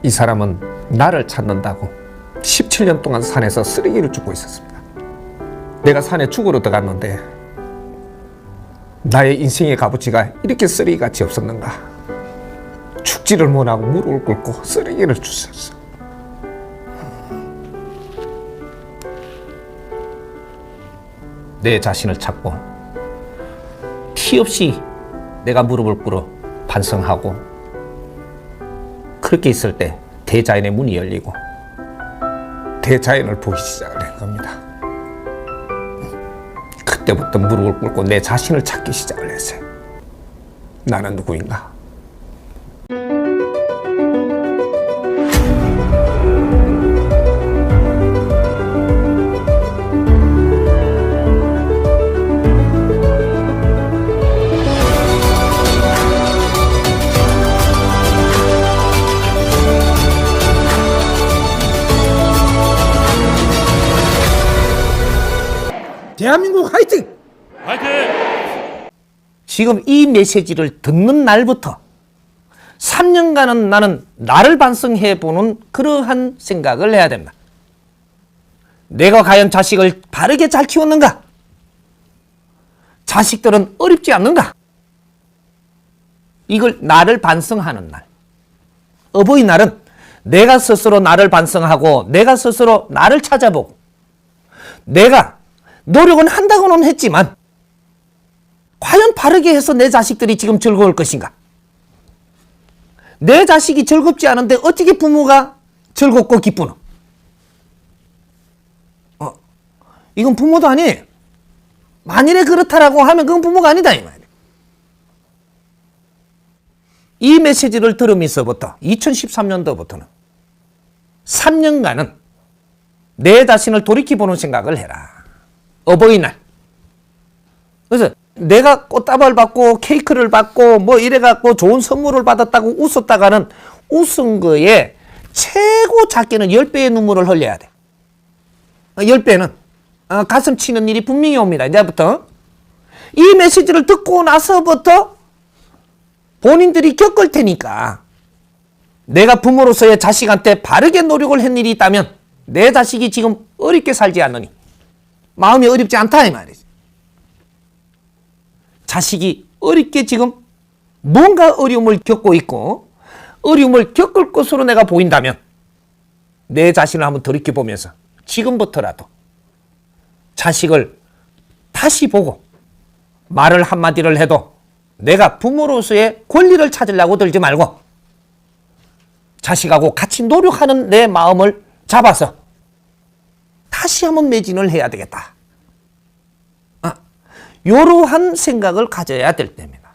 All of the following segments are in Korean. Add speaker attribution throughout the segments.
Speaker 1: 이 사람은 나를 찾는다고 17년 동안 산에서 쓰레기를 줍고 있었습니다. 내가 산에 죽으러 들어갔는데 나의 인생의 값어치가 이렇게 쓰레기같이 없었는가. 죽지를 못하고 무릎을 꿇고 쓰레기를 주셨어. 내 자신을 찾고 티 없이 내가 무릎을 꿇어 반성하고, 그렇게 있을 때 대자연의 문이 열리고 대자연을 보기 시작을 한 겁니다. 그때부터 무릎을 꿇고 내 자신을 찾기 시작을 했어요. 나는 누구인가? 대한민국 화이팅!
Speaker 2: 화이팅!
Speaker 1: 지금 이 메시지를 듣는 날부터 3년간은 나는 나를 반성해보는 그러한 생각을 해야 됩니다. 내가 과연 자식을 바르게 잘 키웠는가? 자식들은 어렵지 않는가? 이걸 나를 반성하는 날. 어버이날은 내가 스스로 나를 반성하고 내가 스스로 나를 찾아보고, 내가 노력은 한다고는 했지만 과연 바르게 해서 내 자식들이 지금 즐거울 것인가? 내 자식이 즐겁지 않은데 어떻게 부모가 즐겁고 기쁘노? 이건 부모도 아니에요. 만일에 그렇다라고 하면 그건 부모가 아니다 이 말이에요. 이 메시지를 들으면서부터 2013년도부터는 3년간은 내 자신을 돌이켜보는 생각을 해라. 어버이날. 그래서 내가 꽃다발 받고 케이크를 받고 뭐 이래갖고 좋은 선물을 받았다고 웃었다가는 웃은 거에 최고 작게는 10배의 눈물을 흘려야 돼. 10배는 가슴 치는 일이 분명히 옵니다. 이제부터 이 메시지를 듣고 나서부터 본인들이 겪을 테니까, 내가 부모로서의 자식한테 바르게 노력을 한 일이 있다면 내 자식이 지금 어렵게 살지 않느니 마음이 어렵지 않다 이 말이지. 자식이 어렵게 지금 뭔가 어려움을 겪고 있고 어려움을 겪을 것으로 내가 보인다면 내 자신을 한번 돌이켜보면서 지금부터라도 자식을 다시 보고 말을 한마디를 해도 내가 부모로서의 권리를 찾으려고 들지 말고 자식하고 같이 노력하는 내 마음을 잡아서 다시 한번 매진을 해야 되겠다. 이러한 생각을 가져야 될 때입니다.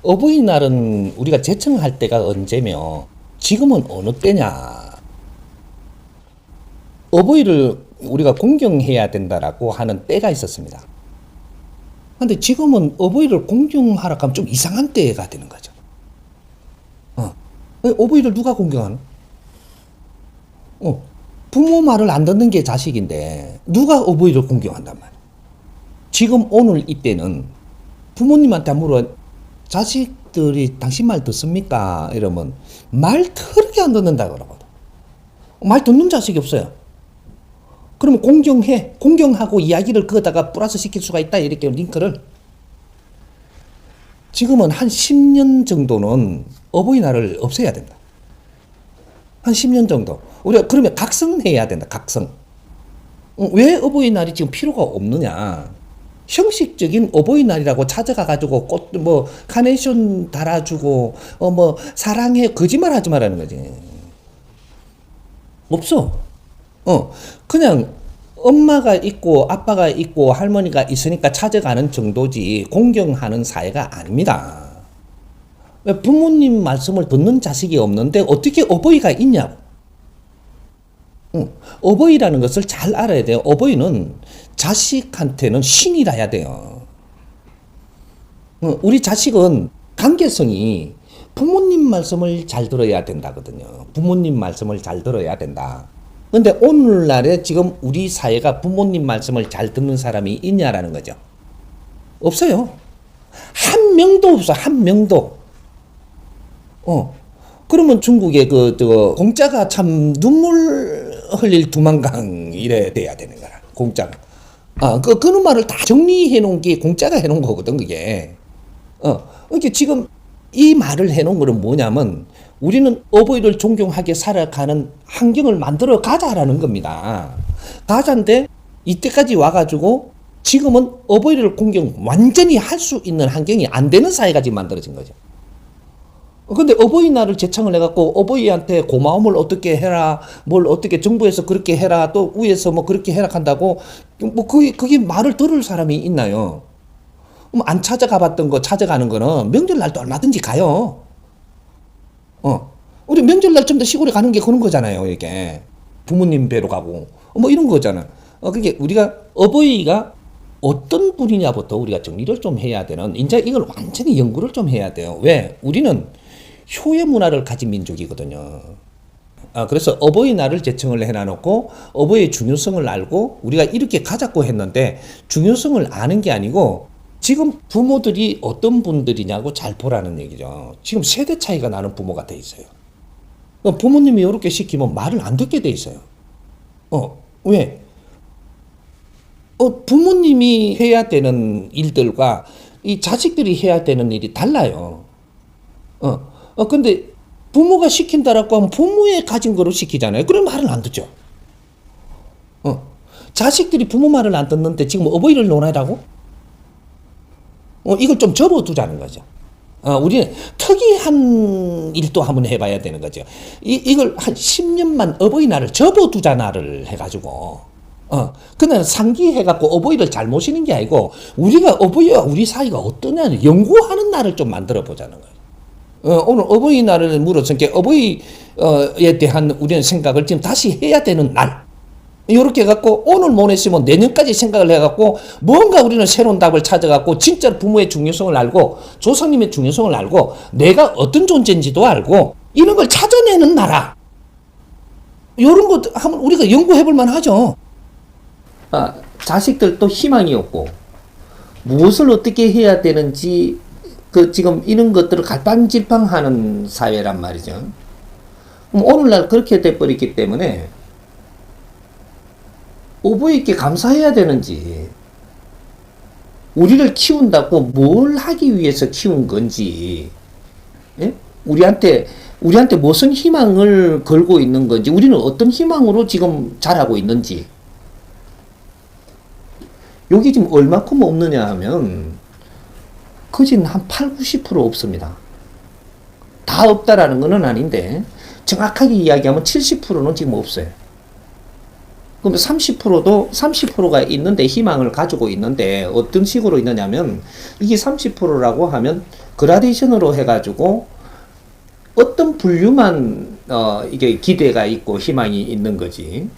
Speaker 3: 어버이날은 우리가 제청할 때가 언제며 지금은 어느 때냐. 어버이를 우리가 공경해야 된다라고 하는 때가 있었습니다. 그런데 지금은 어버이를 공경하라 하면 좀 이상한 때가 되는 거죠. 어버이를 누가 공경하노? 부모 말을 안 듣는 게 자식인데 누가 어버이를 공경한단 말이야. 지금 오늘 이때는 부모님한테 물어, 자식들이 당신 말 듣습니까? 이러면 말 더럽게 안 듣는다 그러거든. 말 듣는 자식이 없어요. 그러면 공경해. 공경하고 이야기를 거기다가 플러스 시킬 수가 있다. 이렇게 링크를. 지금은 한 10년 정도는 어버이날을 없애야 된다. 한 10년 정도. 우리가 그러면 각성해야 된다. 각성. 왜 어버이날이 지금 필요가 없느냐. 형식적인 어버이날이라고 찾아가가지고 꽃, 카네이션 달아주고, 사랑해. 거짓말 하지 말라는 거지. 없어. 그냥 엄마가 있고, 아빠가 있고, 할머니가 있으니까 찾아가는 정도지, 공경하는 사회가 아닙니다. 부모님 말씀을 듣는 자식이 없는데, 어떻게 어버이가 있냐고. 어버이라는 것을 잘 알아야 돼요. 어버이는 자식한테는 신이라 해야 돼요. 우리 자식은 관계성이 부모님 말씀을 잘 들어야 된다거든요. 부모님 말씀을 잘 들어야 된다. 근데 오늘날에 지금 우리 사회가 부모님 말씀을 잘 듣는 사람이 있냐라는 거죠. 없어요. 한 명도 없어. 한 명도. 그러면 중국의 공짜가 참 눈물 흘릴 두만강 이래 돼야 되는 거라. 공짜가. 그런 말을 다 정리해 놓은 게 공짜가 해 놓은 거거든, 그게. 이게 지금 이 말을 해 놓은 거는 뭐냐면 우리는 어버이를 존경하게 살아가는 환경을 만들어 가자라는 겁니다. 가자인데 이때까지 와가지고 지금은 어버이를 완전히 할 수 있는 환경이 안 되는 사회가 지금 만들어진 거죠. 근데 어버이날을 제창을 해갖고 어버이한테 고마움을 어떻게 해라, 뭘 어떻게 정부에서 그렇게 해라, 또 위에서 뭐 그렇게 해라 한다고, 그게 말을 들을 사람이 있나요? 안 찾아가봤던 거 찾아가는 거는 명절날도 얼마든지 가요. 우리 명절날 좀 더 시골에 가는 게 그런 거잖아요, 이게. 부모님 뵈러 가고, 뭐 이런 거잖아. 그게 우리가 어버이가 어떤 분이냐부터 우리가 정리를 좀 해야 되는, 이제 이걸 완전히 연구를 좀 해야 돼요. 왜? 우리는 효의 문화를 가진 민족이거든요. 그래서 어버이날을 제청을 해놔놓고 어버이의 중요성을 알고 우리가 이렇게 가자고 했는데 중요성을 아는 게 아니고 지금 부모들이 어떤 분들이냐고 잘 보라는 얘기죠. 지금 세대 차이가 나는 부모가 돼 있어요. 부모님이 이렇게 시키면 말을 안 듣게 돼 있어요. 왜? 부모님이 해야 되는 일들과 이 자식들이 해야 되는 일이 달라요. 근데 부모가 시킨다라고 하면 부모의 가진 거로 시키잖아요. 그럼 말을 안 듣죠. 자식들이 부모 말을 안 듣는데 지금 어버이를 논하라고? 이걸 좀 접어두자는 거죠. 우리는 특이한 일도 한번 해봐야 되는 거죠. 이걸 한 10년만 어버이날을 접어두자 날을 해가지고, 그날 상기해갖고 어버이를 잘 모시는 게 아니고, 우리가 어버이와 우리 사이가 어떠냐를 연구하는 날을 좀 만들어 보자는 거예요. 오늘 어버이날을 물었으니까 어버이에 대한 우리는 생각을 지금 다시 해야 되는 날. 이렇게 해갖고 오늘 못 했으면 내년까지 생각을 해갖고 뭔가 우리는 새로운 답을 찾아갖고 진짜 부모의 중요성을 알고 조상님의 중요성을 알고 내가 어떤 존재인지도 알고 이런 걸 찾아내는 나라. 이런 것 한번 우리가 연구해볼 만하죠. 자식들도 희망이 없고 무엇을 어떻게 해야 되는지 지금 이런 것들을 갈팡질팡하는 사회란 말이죠. 그럼 오늘날 그렇게 돼버렸기 때문에 어버이께 감사해야 되는지, 우리를 키운다고 뭘 하기 위해서 키운 건지, 예? 우리한테 무슨 희망을 걸고 있는 건지, 우리는 어떤 희망으로 지금 자라고 있는지, 여기 지금 얼마큼 없느냐 하면, 거진 한 80, 90% 없습니다. 다 없다라는 건 아닌데, 정확하게 이야기하면 70%는 지금 없어요. 그럼 30%가 있는데, 희망을 가지고 있는데, 어떤 식으로 있느냐면, 이게 30%라고 하면, 그라데이션으로 해가지고, 어떤 분류만, 이게 기대가 있고 희망이 있는 거지.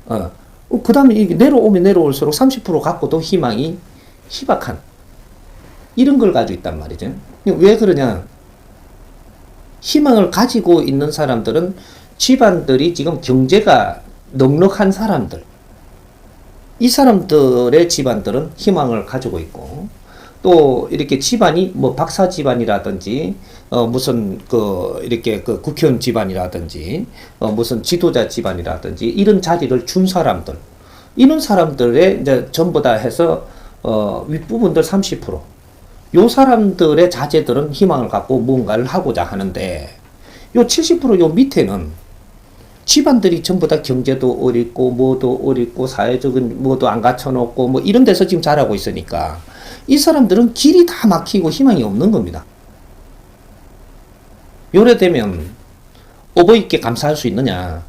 Speaker 3: 그 다음에 이게 내려오면 내려올수록 30% 갖고도 희망이 희박한, 이런 걸 가지고 있단 말이죠. 왜 그러냐? 희망을 가지고 있는 사람들은 집안들이 지금 경제가 넉넉한 사람들, 이 사람들의 집안들은 희망을 가지고 있고, 또 이렇게 집안이 뭐 박사 집안이라든지 무슨 이렇게 국회의원 집안이라든지 무슨 지도자 집안이라든지 이런 자리를 준 사람들, 이런 사람들의 이제 전부 다 해서 윗부분들 30%, 요 사람들의 자제들은 희망을 갖고 뭔가를 하고자 하는데, 요 70% 요 밑에는 집안들이 전부 다 경제도 어렵고 뭐도 어렵고 사회적인 뭐도 안 갖춰놓고 뭐 이런 데서 지금 자라고 있으니까 이 사람들은 길이 다 막히고 희망이 없는 겁니다. 요래 되면 어버이께 감사할 수 있느냐,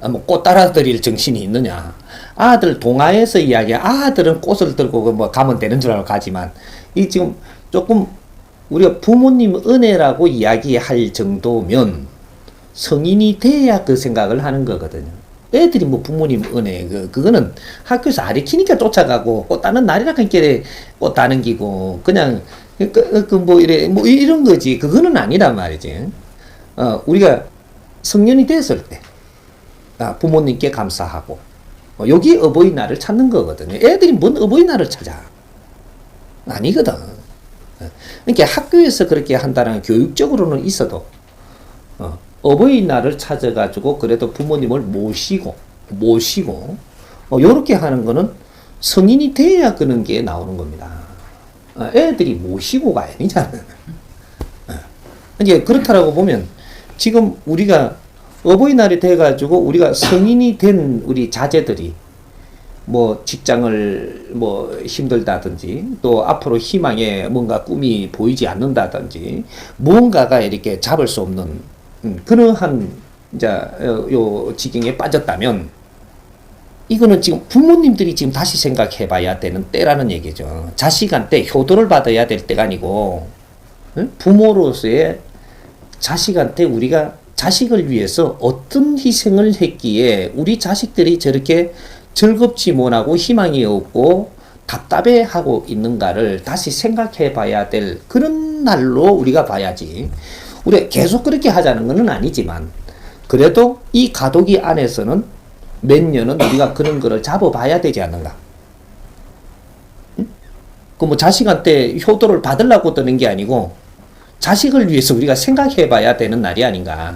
Speaker 3: 뭐 꽃 따라 드릴 정신이 있느냐. 아들 동화에서 이야기야, 아들은 꽃을 들고 뭐 가면 되는 줄 알고 가지만, 이 지금 조금 우리가 부모님 은혜라고 이야기할 정도면 성인이 돼야 그 생각을 하는 거거든요. 애들이 뭐 부모님 은혜, 그거는 학교에서 아리키니까 쫓아가고, 꽃 따는 날이라 하니까 꽃 따는 기고, 그냥, 뭐 이런 거지. 그거는 아니란 말이지. 우리가 성년이 됐을 때, 부모님께 감사하고, 여기 어버이날을 찾는 거거든요. 애들이 뭔 어버이날을 찾아? 아니거든. 그러니까 학교에서 그렇게 한다는 교육적으로는 있어도,
Speaker 1: 어버이날을 찾아가지고 그래도 부모님을 모시고 요렇게 하는 거는 성인이 돼야 그런 게 나오는 겁니다. 애들이 모시고가 아니잖아요. 이제 그렇다라고 보면 지금 우리가 어버이날이 돼가지고 우리가 성인이 된 우리 자제들이 뭐 직장을 뭐 힘들다든지 또 앞으로 희망에 뭔가 꿈이 보이지 않는다든지 무언가가 이렇게 잡을 수 없는 그러한 이제 요 지경에 빠졌다면 이거는 지금 부모님들이 지금 다시 생각해 봐야 되는 때라는 얘기죠. 자식한테 효도를 받아야 될 때가 아니고 부모로서의 자식한테 우리가 자식을 위해서 어떤 희생을 했기에 우리 자식들이 저렇게 즐겁지 못하고 희망이 없고 답답해하고 있는가를 다시 생각해 봐야 될 그런 날로 우리가 봐야지. 우리가 계속 그렇게 하자는 것은 아니지만 그래도 이 가도기 안에서는 몇 년은 우리가 그런 거를 잡아봐야 되지 않는가. 그 뭐 자식한테 효도를 받으려고 드는 게 아니고 자식을 위해서 우리가 생각해 봐야 되는 날이 아닌가.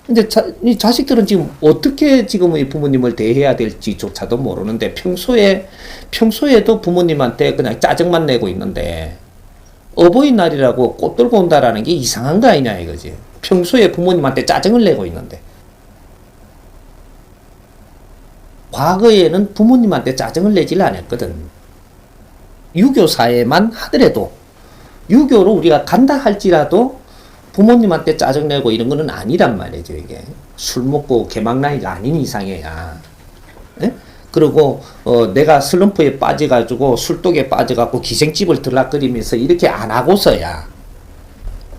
Speaker 1: 근데 이 자식들은 지금 어떻게 지금 이 부모님을 대해야 될지조차도 모르는데 평소에도 부모님한테 그냥 짜증만 내고 있는데 어버이날이라고 꽃 들고 온다라는 게 이상한 거 아니냐 이거지. 평소에 부모님한테 짜증을 내고 있는데 과거에는 부모님한테 짜증을 내질 않았거든. 유교 사회만 하더라도 유교로 우리가 간다 할지라도 부모님한테 짜증내고 이런 거는 아니란 말이죠, 이게. 술 먹고 개막 나이가 아닌 이상해야. 예? 그리고, 내가 슬럼프에 빠져가지고 술독에 빠져갖고 기생집을 들락거리면서 이렇게 안 하고서야.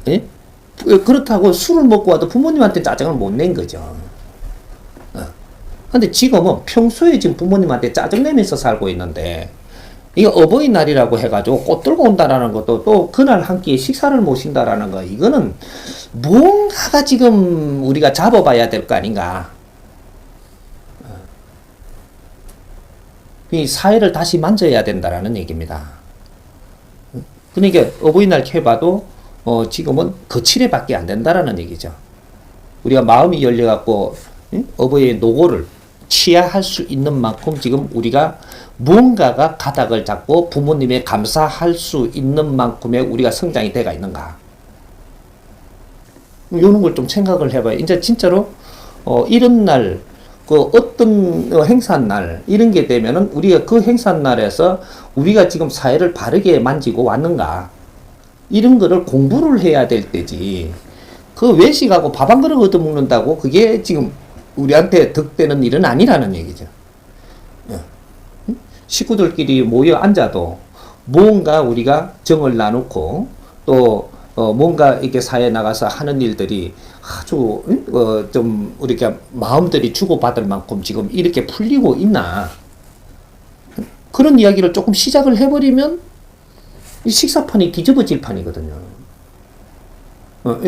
Speaker 1: 예? 그렇다고 술을 먹고 와도 부모님한테 짜증을 못 낸 거죠. 근데 지금은 평소에 지금 부모님한테 짜증내면서 살고 있는데, 이거 어버이날이라고 해가지고 꽃 들고 온다라는 것도 또 그날 한 끼에 식사를 모신다라는 거 이거는 뭔가가 지금 우리가 잡아봐야 될 거 아닌가. 이 사회를 다시 만져야 된다라는 얘기입니다. 그러니까 어버이날 해봐도 지금은 거칠애밖에 안 된다라는 얘기죠. 우리가 마음이 열려갖고 어버이의 노고를 취하할 수 있는 만큼 지금 우리가 무언가가 가닥을 잡고 부모님에 감사할 수 있는 만큼의 우리가 성장이 돼가 있는가. 이런 걸 좀 생각을 해봐요. 이제 진짜로 이런 날, 그 어떤 행사날 이런 게 되면은 우리가 그 행사날에서 우리가 지금 사회를 바르게 만지고 왔는가. 이런 거를 공부를 해야 될 때지. 그 외식하고 밥 한 그릇 얻어먹는다고 그게 지금 우리한테 득되는 일은 아니라는 얘기죠. 식구들끼리 모여 앉아도 뭔가 우리가 정을 나누고 또 뭔가 이렇게 사회에 나가서 하는 일들이 아주 좀 우리가 마음들이 주고받을 만큼 지금 이렇게 풀리고 있나. 그런 이야기를 조금 시작을 해버리면 이 식사판이 뒤집어질 판이거든요.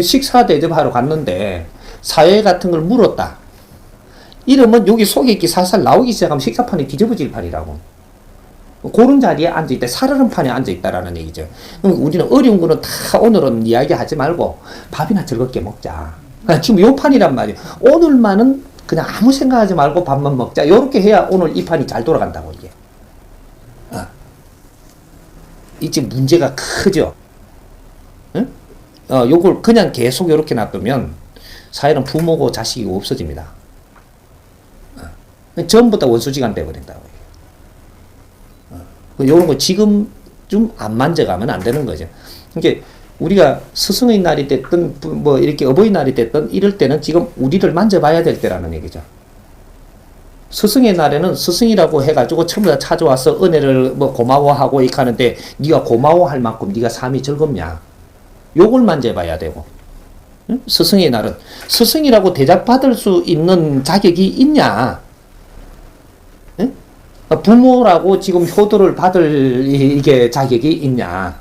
Speaker 1: 식사 대접하러 갔는데 사회 같은 걸 물었다. 이러면 여기 속에 있기 살살 나오기 시작하면 식사판이 뒤집어질 판이라고. 그런 자리에 앉아있다. 살얼음 판에 앉아있다라는 얘기죠. 그럼 우리는 어려운 거는 다 오늘은 이야기하지 말고 밥이나 즐겁게 먹자. 지금 요 판이란 말이에요. 오늘만은 그냥 아무 생각하지 말고 밥만 먹자. 요렇게 해야 오늘 이 판이 잘 돌아간다고 이게. 이제 문제가 크죠. 응? 요걸 그냥 계속 요렇게 놔두면 사회는 부모고 자식이고 없어집니다. 전부 다 원수지간 돼버린다고. 요런 거 지금 좀 안 만져가면 안 되는 거죠. 그러니까 우리가 스승의 날이 됐든 뭐 이렇게 어버이날이 됐든 이럴 때는 지금 우리를 만져봐야 될 때라는 얘기죠. 스승의 날에는 스승이라고 해가지고 전부 다 찾아와서 은혜를 뭐 고마워하고 이렇게 하는데 네가 고마워할 만큼 네가 삶이 즐겁냐? 요걸 만져봐야 되고. 응? 스승의 날은 스승이라고 대접받을 수 있는 자격이 있냐? 응? 부모라고 지금 효도를 받을 이게 자격이 있냐?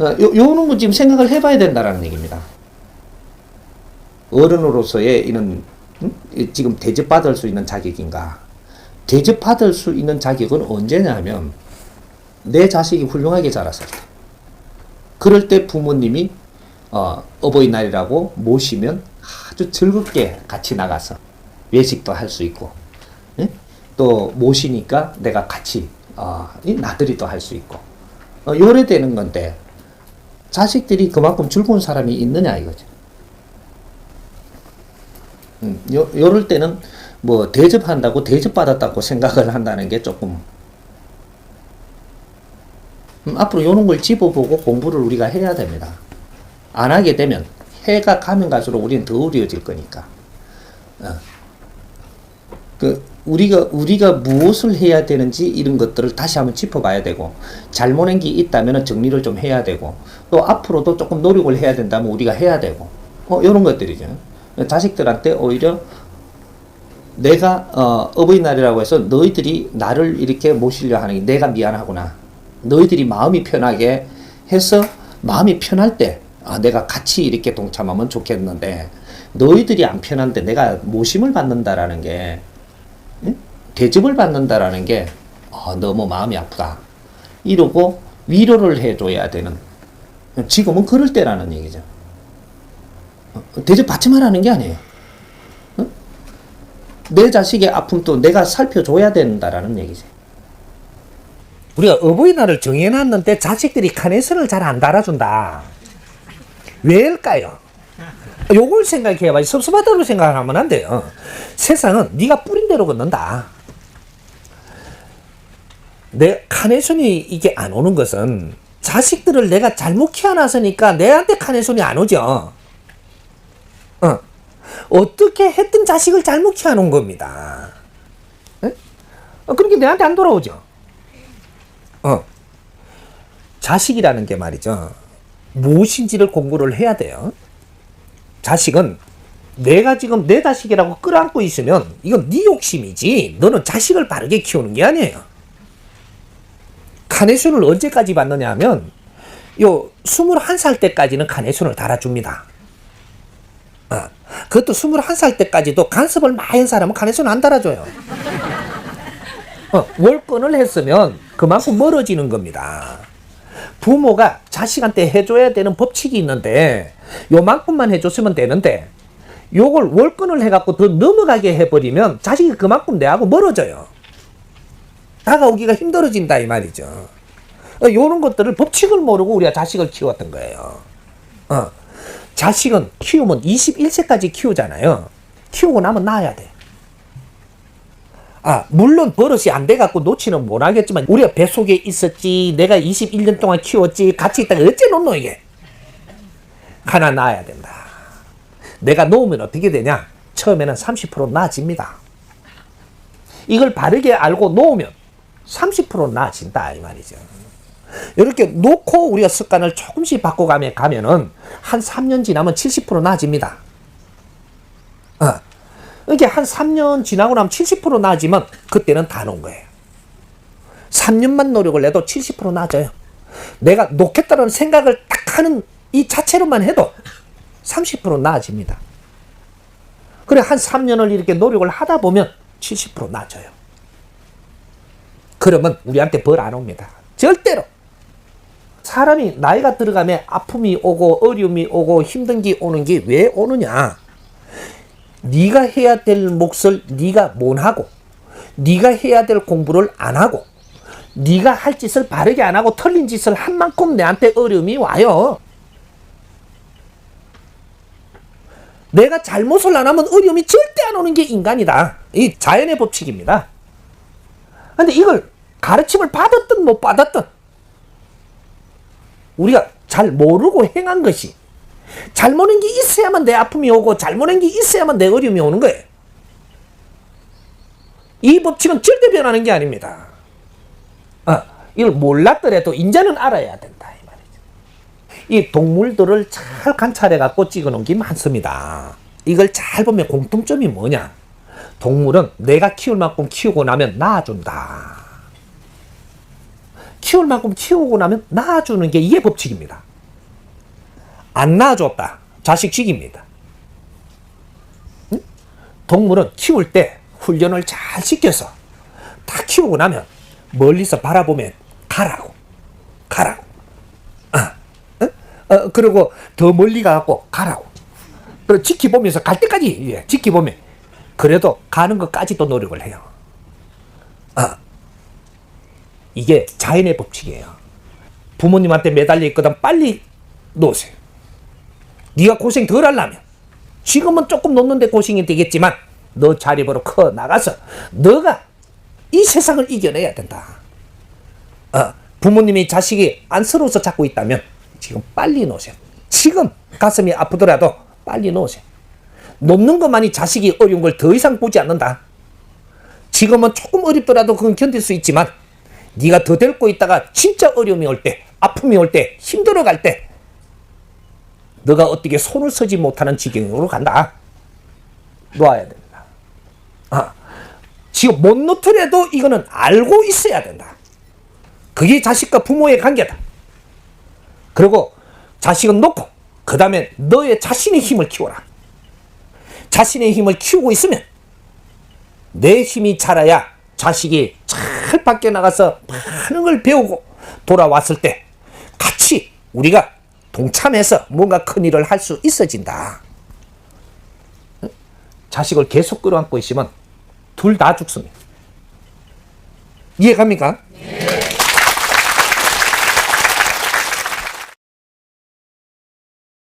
Speaker 1: 요런 거 지금 생각을 해봐야 된다라는 얘기입니다. 어른으로서의 이런 지금 대접받을 수 있는 자격인가? 대접받을 수 있는 자격은 언제냐 하면 내 자식이 훌륭하게 자랐을 때. 그럴 때 부모님이 어버이날이라고 모시면 아주 즐겁게 같이 나가서 외식도 할 수 있고, 예? 또 모시니까 내가 같이 이 나들이도 할 수 있고, 요래 되는 건데 자식들이 그만큼 즐거운 사람이 있느냐 이거죠. 요럴 때는 뭐 대접한다고 대접받았다고 생각을 한다는 게 조금 앞으로 요런 걸 집어보고 공부를 우리가 해야 됩니다. 안 하게 되면 해가 가면 갈수록 우리는 더 어려워질 거니까. 우리가 무엇을 해야 되는지 이런 것들을 다시 한번 짚어봐야 되고, 잘못한 게 있다면 정리를 좀 해야 되고, 또 앞으로도 조금 노력을 해야 된다면 우리가 해야 되고, 이런 것들이죠. 자식들한테 오히려 내가 어버이날이라고 해서 너희들이 나를 이렇게 모시려 하는 게 내가 미안하구나. 너희들이 마음이 편하게 해서 마음이 편할 때 내가 같이 이렇게 동참하면 좋겠는데, 너희들이 안 편한데 내가 모심을 받는다라는 게, 대접을 받는다라는 게 너무 마음이 아프다. 이러고 위로를 해줘야 되는, 지금은 그럴 때라는 얘기죠. 대접 받지 말라는 게 아니에요. 내 자식의 아픔도 내가 살펴줘야 된다라는 얘기죠. 우리가 어버이날을 정해놨는데 자식들이 카네이션을 잘 안 달아준다. 왜일까요? 요걸 생각해봐야지. 섭섭하다고 생각하면 안 돼요. 세상은 네가 뿌린 대로 걷는다. 내 카네이션이 이게 안 오는 것은 자식들을 내가 잘못 키워놨으니까 내한테 카네이션이 안 오죠. 어떻게 했든 자식을 잘못 키워놓은 겁니다. 그렇게 내한테 안 돌아오죠. 자식이라는 게 말이죠, 무엇인지를 공부를 해야 돼요. 자식은 내가 지금 내 자식이라고 끌어안고 있으면 이건 네 욕심이지, 너는 자식을 바르게 키우는 게 아니에요. 카네이션을 언제까지 받느냐 하면 요 21살 때까지는 카네이션을 달아줍니다. 그것도 21살 때까지도 간섭을 많이 한 사람은 카네이션 안 달아줘요. 월권을 했으면 그만큼 멀어지는 겁니다. 부모가 자식한테 해줘야 되는 법칙이 있는데 요만큼만 해줬으면 되는데 요걸 월권을 해갖고 더 넘어가게 해버리면 자식이 그만큼 내하고 멀어져요. 다가오기가 힘들어진다 이 말이죠. 요런 것들을 법칙을 모르고 우리가 자식을 키웠던 거예요. 자식은 키우면 21세까지 키우잖아요. 키우고 나면 낳아야 돼. 물론 버릇이 안 돼갖고 놓지는 못하겠지만 우리가 뱃속에 있었지, 내가 21년 동안 키웠지, 같이 있다가 어째 놓노 이게. 하나 낳아야 된다. 내가 놓으면 어떻게 되냐? 처음에는 30% 나아집니다. 이걸 바르게 알고 놓으면 30% 나아진다 이 말이죠. 이렇게 놓고 우리가 습관을 조금씩 바꿔가면은 한 3년 지나면 70% 나아집니다. 이게 한 3년 지나고 나면 70% 나아지면 그때는 다 놓은 거예요. 3년만 노력을 해도 70% 나아져요. 내가 놓겠다는 생각을 딱 하는 이 자체로만 해도 30% 나아집니다. 그래 한 3년을 이렇게 노력을 하다 보면 70% 나아져요. 그러면 우리한테 벌 안 옵니다. 절대로. 사람이 나이가 들어가면 아픔이 오고 어려움이 오고 힘든 게 오는 게 왜 오느냐? 네가 해야 될 몫을 네가 못 하고, 네가 해야 될 공부를 안 하고, 네가 할 짓을 바르게 안 하고 틀린 짓을 한 만큼 내한테 어려움이 와요. 내가 잘못을 안 하면 어려움이 절대 안 오는 게 인간이다. 이 자연의 법칙입니다. 근데 이걸 가르침을 받았든 못 받았든 우리가 잘 모르고 행한 것이, 잘못한 게 있어야만 내 아픔이 오고 잘못한 게 있어야만 내 어려움이 오는 거예요. 이 법칙은 절대 변하는 게 아닙니다. 이걸 몰랐더라도 이제는 알아야 된다 이 말이죠. 이 동물들을 잘 관찰해 갖고 찍어 놓은 게 많습니다. 이걸 잘 보면 공통점이 뭐냐? 동물은 내가 키울 만큼 키우고 나면 낳아준다. 키울 만큼 키우고 나면 낳아주는 게 이게 법칙입니다. 안 낳아줬다. 자식 죽입니다. 동물은 키울 때 훈련을 잘 시켜서 다 키우고 나면 멀리서 바라보면 가라고. 그리고 더 멀리 가갖고 가라고. 그리고 지켜보면서 갈 때까지, 예, 지켜보면. 그래도 가는 것까지도 노력을 해요. 이게 자연의 법칙이에요. 부모님한테 매달려 있거든 빨리 놓으세요. 네가 고생 덜 하려면 지금은 조금 놓는데 고생이 되겠지만 너 자립으로 커 나가서 너가 이 세상을 이겨내야 된다. 부모님이 자식이 안쓰러워서 잡고 있다면 지금 빨리 놓으세요. 지금 가슴이 아프더라도 빨리 놓으세요. 놓는 것만이 자식이 어려운 걸 더 이상 보지 않는다. 지금은 조금 어렵더라도 그건 견딜 수 있지만 네가 더 데리고 있다가 진짜 어려움이 올 때, 아픔이 올 때, 힘들어갈 때 너가 어떻게 손을 쓰지 못하는 지경으로 간다. 놓아야 된다. 지금 못 놓더라도 이거는 알고 있어야 된다. 그게 자식과 부모의 관계다. 그리고 자식은 놓고 그 다음에 너의 자신의 힘을 키워라. 자신의 힘을 키우고 있으면 내 힘이 자라야 자식이 잘 밖에 나가서 많은 걸 배우고 돌아왔을 때 같이 우리가 동참해서 뭔가 큰 일을 할 수 있어진다. 자식을 계속 끌어안고 있으면 둘 다 죽습니다. 이해갑니까?